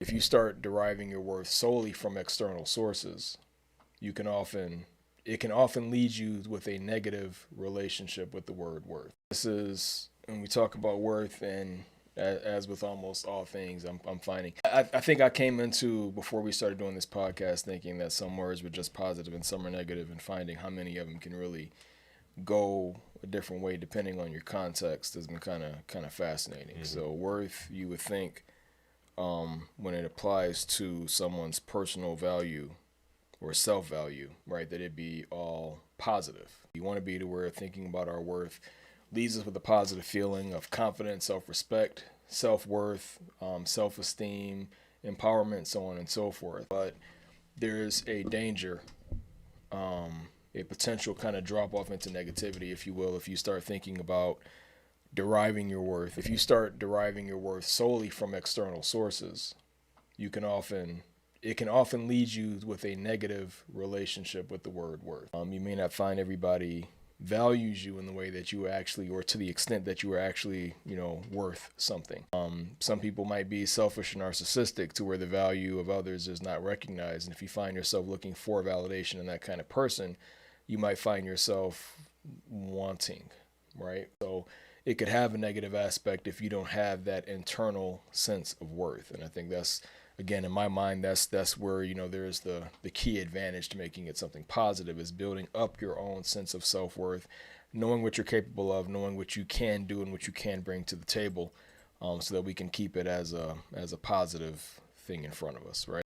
If you start deriving your worth solely from external sources, it can often lead you with a negative relationship with the word worth. This is when we talk about worth, and as with almost all things, I'm finding. I think I came into, before we started doing this podcast, thinking that some words were just positive and some are negative, and finding how many of them can really go a different way depending on your context has been kind of fascinating. Mm-hmm. So worth, you would think, when it applies to someone's personal value or self-value, right, that it be all positive. You want to be to where thinking about our worth leaves us with a positive feeling of confidence, self-respect, self-worth, self-esteem, empowerment, so on and so forth. But there's a danger, a potential kind of drop off into negativity, if you will, if you start thinking about deriving your worth. If you start deriving your worth solely from external sources, it can often lead you with a negative relationship with the word worth. You may not find everybody values you in the way that you actually, or to the extent that you are actually, worth something. Some people might be selfish and narcissistic to where the value of others is not recognized. And if you find yourself looking for validation in that kind of person, you might find yourself wanting, right? So it could have a negative aspect if you don't have that internal sense of worth. And I think that's, again, in my mind, that's where, there's the key advantage to making it something positive, is building up your own sense of self-worth, knowing what you're capable of, knowing what you can do and what you can bring to the table, so that we can keep it as a positive thing in front of us, right?